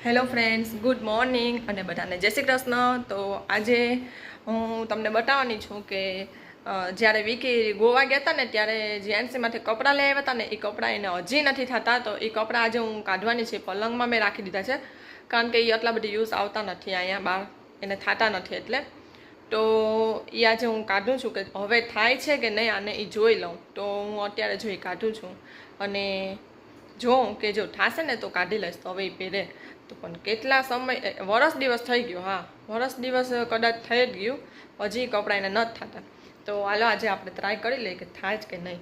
Hello friends, good morning અને બધાને જય શ્રી કૃષ્ણ. તો આજે હું તમને બતાવવાની છું કે જ્યારે વિકી ગોવા ગયા હતા ને ત્યારે જીએનસીમાંથી કપડાં લઈ આવ્યા હતા ને એ કપડાં એને હજી નથી થતા. તો એ કપડાં આજે હું કાઢવાની છે. પલંગમાં મેં રાખી દીધા છે કારણ કે એ આટલા બધી યુઝ આવતા નથી અહીંયા બહાર, એને થતા નથી એટલે. તો એ આજે હું કાઢું છું કે હવે થાય છે કે નહીં આને એ જોઈ લઉં. તો હું અત્યારે જોઈ કાઢું છું અને જોઉં કે જો થશે ને તો કાઢી લઈશ. તો હવે એ પહેરે તો પણ કેટલા સમય, વરસ દિવસ થઈ ગયો, હા વરસ દિવસ કદાચ થઈ જ ગયું, હજી કપડાં એને નથી થતા. તો હાલો આજે આપણે ટ્રાય કરી લઈએ કે થાય જ કે નહીં.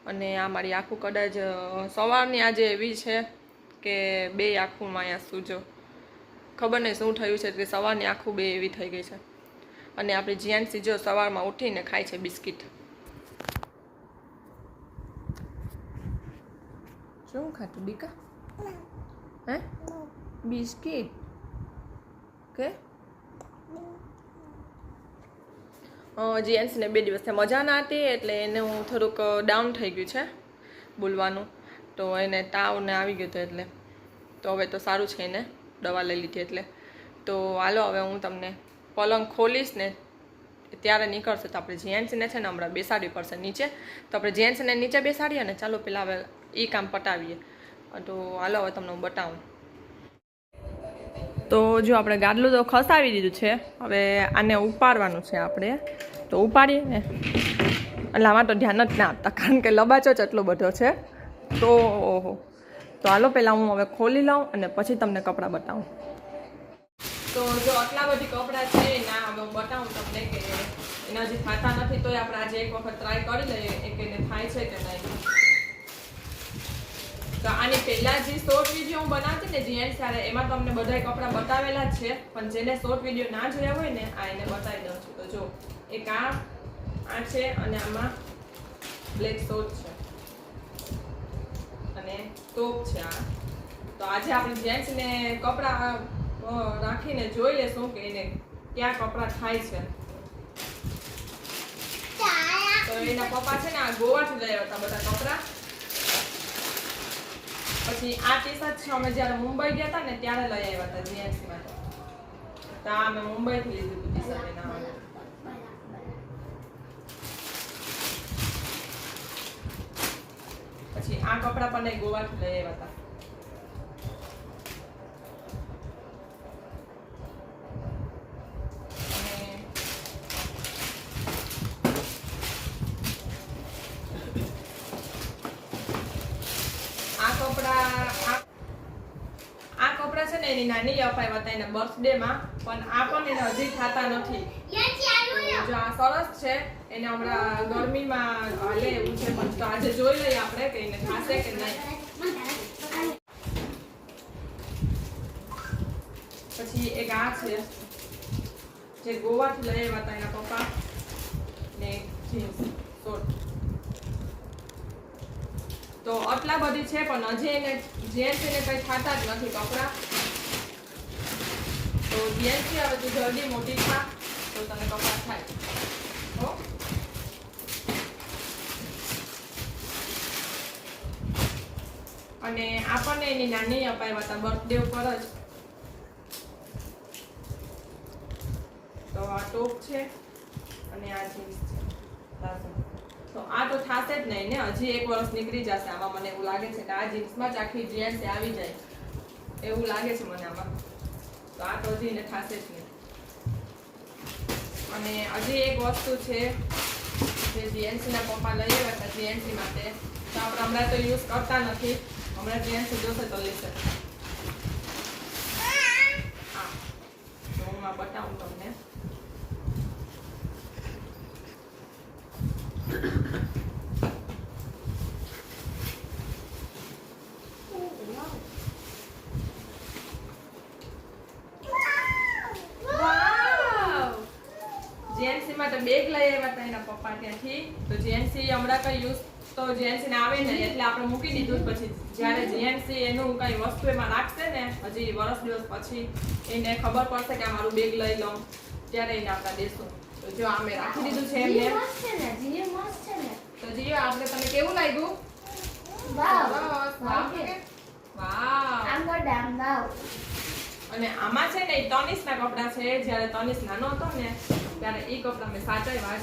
અને આ મારી આખું કદાચ સવારની આજે એવી છે કે બે આખુંમાં અહીંયા સૂજો, ખબર નહીં શું થયું છે કે સવારની આખું બે એવી થઈ ગઈ છે. અને આપણી જીએનસી જો સવારમાં ઉઠીને ખાય છે બિસ્કિટ. શું ખાતું બીકા? હે બિસ્કિટ કે જીએનસીને 2 દિવસથી મજા ના હતી એટલે એને હું થોડુંક ડાઉન થઈ ગયું છે બોલવાનું. તો એને તાવ ને આવી ગયો હતો એટલે તો હવે તો સારું છે, એને દવા લઈ લીધી એટલે. તો હાલો હવે હું તમને પલંગ ખોલીશ ને ત્યારે નીકળશે. તો આપણે જીએનસીને છે ને હમણાં બેસાડવી પડશે નીચે. તો આપણે જીએનસીને નીચે બેસાડીએ ને ચાલો પેલા હવે એ કામ પટાવીએ. તો હાલો હવે તમને હું બતાવું. તો જો આપણે ગાદલું તો ખસાવી દીધું છે, હવે આને ઉપાડવાનું છે આપણે. તો ઉપાડીએ ને એટલે આમાં તો ધ્યાન જ ના આપતા કારણ કે લબાચો જ એટલો બધો છે. તો ઓહો, તો હાલો પહેલાં હું હવે ખોલી લઉં અને પછી તમને કપડાં બતાવું. તો જો આટલા બધી કપડાં છે ના હવે હું બતાવું તમને કે એના હજી થતા નથી. તો આપણે આજે એક વખત ટ્રાય કરી લઈએ કે એને થાય છે કે નહીં. તો આની પહેલાં જે શોર્ટ વિડીયો હું બનાવતી ને જીએનસી સાથે એમાં તમને બધાય કપડાં બતાવેલા જ છે, પણ જેને શોર્ટ વિડીયો ના જોયા હોય ને આ એને બતાવી દઉં છું. તો જો એક આ છે અને આમાં બ્લેક શોર્ટ છે અને ટોપ છે આ. તો આજે આપણે જેન્ટ્સને કપડાં રાખીને જોઈ લેશું કે એને ક્યાં કપડાં થાય છે. તો એના પપ્પા છે ને આ ગોવાથી લઈ આવ્યા હતા બધા કપડાં. પછી આ ટી શર્ટ છે અમે જ્યારે મુંબઈ ગયા હતા ને ત્યારે લઈ આવ્યા હતા જીએનસી માટે. તો આ અમે મુંબઈથી લીધું હતું ટી શર્ટ એના. પછી આ કપડાં પણ ગોવાથી લઈ આવ્યા હતા. આ કપડા છે ને એની નાની અપાવ્યા હતા એના બર્થડેમાં, પણ આ પણ એને હજી થતા નથી. જો આ સરસ છે, એને હમણાં ગરમીમાં હાલે એવું છે, પણ તો આજે જોઈ લઈએ આપણે કે એને થશે કે નહીં. પછી એક આ છે જે ગોવાથી લઈ આવ્યા હતા એના પપ્પા ને જીન્સ શોર્ટ. તો આટલા બધી છે પણ હજી એને જીએનસીને કંઈ થતા જ નથી કપડાં. તો જીએનસી હવે તું જલ્દી મોટી થા તો તને કપડાં થાય. હો અને આપણને એની નાની અપાવ્યા હતા બર્થડે ઉપર જ. તો આ ટોપ છે અને આ જીન્સ છે. તો આ તો થશે જ નહીં ને, હજી 1 વર્ષ નીકળી જશે આમાં. મને એવું લાગે છે કે આ જીન્સમાં જ આખી જીએનસી આવી જાય એવું લાગે છે મને આમાં. તો આ તો હજી એને થશે જ નહીં. અને હજી એક વસ્તુ છે જે જીએનસીના પપ્પા લઈ આવ્યા હતા જીએનસી માટે. તો આપણે હમણાં તો યુઝ કરતા નથી, હમણાં જીએનસી જોશે તો લેશે. હા તો હું આ બતાવું તમને. જીએનસી માટે બેગ લઈ આવ્યા હતા એના પપ્પા ત્યાંથી. તો જીએનસી હમણાં કઈ યુઝ તો જીએનસી ને આવે નહીં એટલે આપણે મૂકી દીધું. પછી જ્યારે જીએનસી એનું કઈ વસ્તુ એમાં રાખશે ને હજી વર્ષ દિવસ પછી એને ખબર પડશે કે આ મારું બેગ લઈ લઉં ત્યારે એને આપણે દેશું. તો જો અમે રાખી દીધું છે એમને. તો જીઓ આપણે તને કેવું લાગ્યું? વાવ વાવ વાવ વાવ. અને આમાં છે ને એ તનિષના કપડાં છે. જ્યારે તનિષ નાનો હતો ને ત્યારે એ કપડાં મેં સાચવ્યા.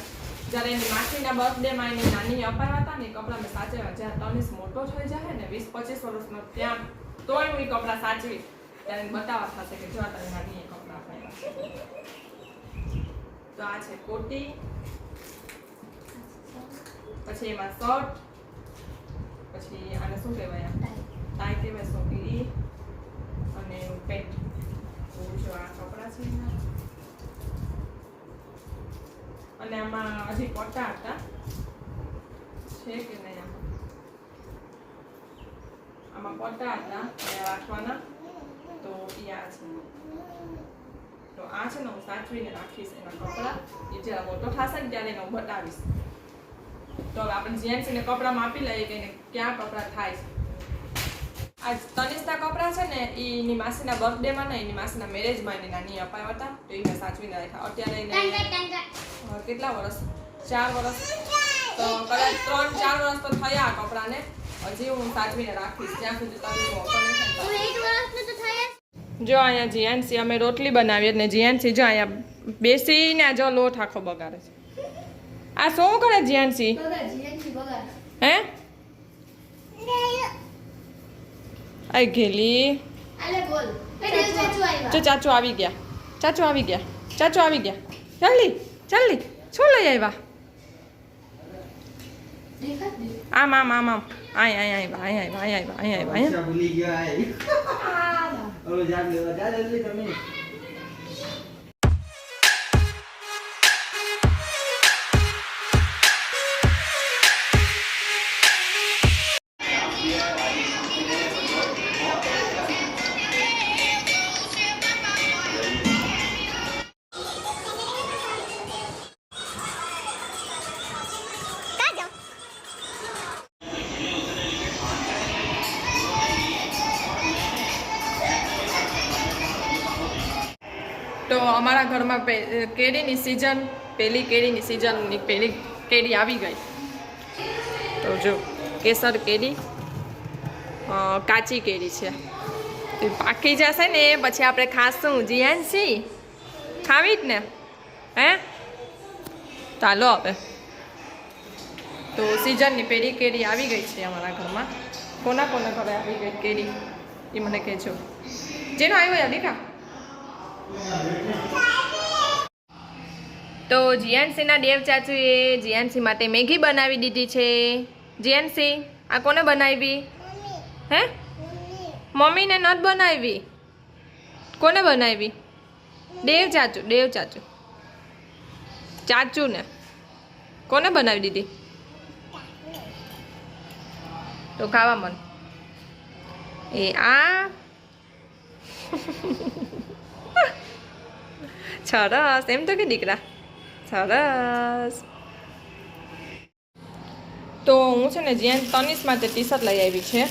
જ્યારે એની માસીના બર્થડેમાં એની નાની અપાવ્યા હતા ને એ કપડાં મેં સાચવ્યા. જ્યારે તનિષ મોટો થઈ જાય ને 20-25 વર્ષનો ત્યાં તોય હું એ કપડાં સાચવી ત્યારે બતાવવા થશે કે જો તારી નાની એ કપડાં અપાવ્યા. તો આ છે કોટી, પછી એમાં શર્ટ, પછી આને શું કહેવાય ટાઈ કહેવાય સોટી અને પેન્ટ. જો આ કપડાં છે એના. અને આમાં હજી પટ્ટા હતા છે કે નહીં? આમાં પટ્ટા હતા રાખવાના. તો એ આ છે. તો આ છે ને હું સાચવીને રાખીશ એના કપડાં. એ જ્યારે મોટો થશે ને ત્યારે એને હું બતાવીશ. તો હવે આપણે જેન્ટ્સને કપડામાં આપી લઈએ કે ક્યાં કપડાં થાય છે. આ તનિષના કપડાં છે ને એની માસીના બર્થડેમાં ને એની માસીના મેરેજમાં એની નાની અપાવ્યા હતા. તો એ મેં સાચવીને રાખ્યા. અત્યારે એને કેટલા વર્ષ? 4 વર્ષ. તો કદાચ 3-4 વર્ષ તો થયા આ કપડાને. હજી હું સાચવીને રાખીશ જ્યાં સુધી તનિષ મોટો નહીં થાય. જો અહીંયા જીયાનસી અમે રોટલી બનાવીએ ને જીયાનસી જો અહીંયા બેસીને જો લોટ આખો બગાડે છે. આ શું કરે જીયાનસી? હે આઈ ગેલી. જો ચાચુ આવી ગયા. ચાચુ આવી ગયા. ચાચુ આવી ગયા. જલ્દી જલ્દી. શું લઈ આવ્યા? આમ આમ આમ આમ આય આય આય આય આય આય આય આય આય ભૂલી ગયા. ઓલો જાન લેવા જા જલ્દી તમે. તો અમારા ઘરમાં કેરીની સિઝન પહેલી કેરી આવી ગઈ. તો જો કેસર કેરી કાચી કેરી છે. તો પાકી જશે ને પછી આપણે ખાશું. જીયાનસી ખાવી જ ને? હે ચાલો હવે. તો સિઝનની પહેલી કેરી આવી ગઈ છે અમારા ઘરમાં. કોના કોના ઘરે આવી ગઈ કેરી એ મને કહેજો. જેનો આવ્યો યાર દીકા. તો જીયાનસીના દેવ ચાચુએ જીયાનસી માટે મેગી બનાવી દીધી છે. જીયાનસી આ કોને બનાવી? હે મમ્મીને નથી બનાવી. કોને બનાવી? દેવ ચાચુ. દેવ ચાચુ ચાચુને કોને બનાવી દીધી? તો ખાવા મન એ આ સરસ. એમ તો કે દીકરા સરસ. તો હું છે ને જ્યાં તનિષ માટે ટી શર્ટ લઈ આવી છે.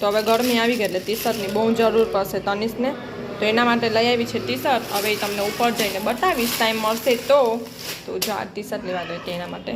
તો હવે ગરમી આવી ગઈ એટલે ટી શર્ટની બહુ જરૂર પડશે તનિષને. તો એના માટે લઈ આવી છે ટી શર્ટ. હવે તમને ઉપર જઈને બતાવીશ ટાઈમ મળશે તો. જો આ ટી શર્ટ લેવા ગઈ હતી એના માટે.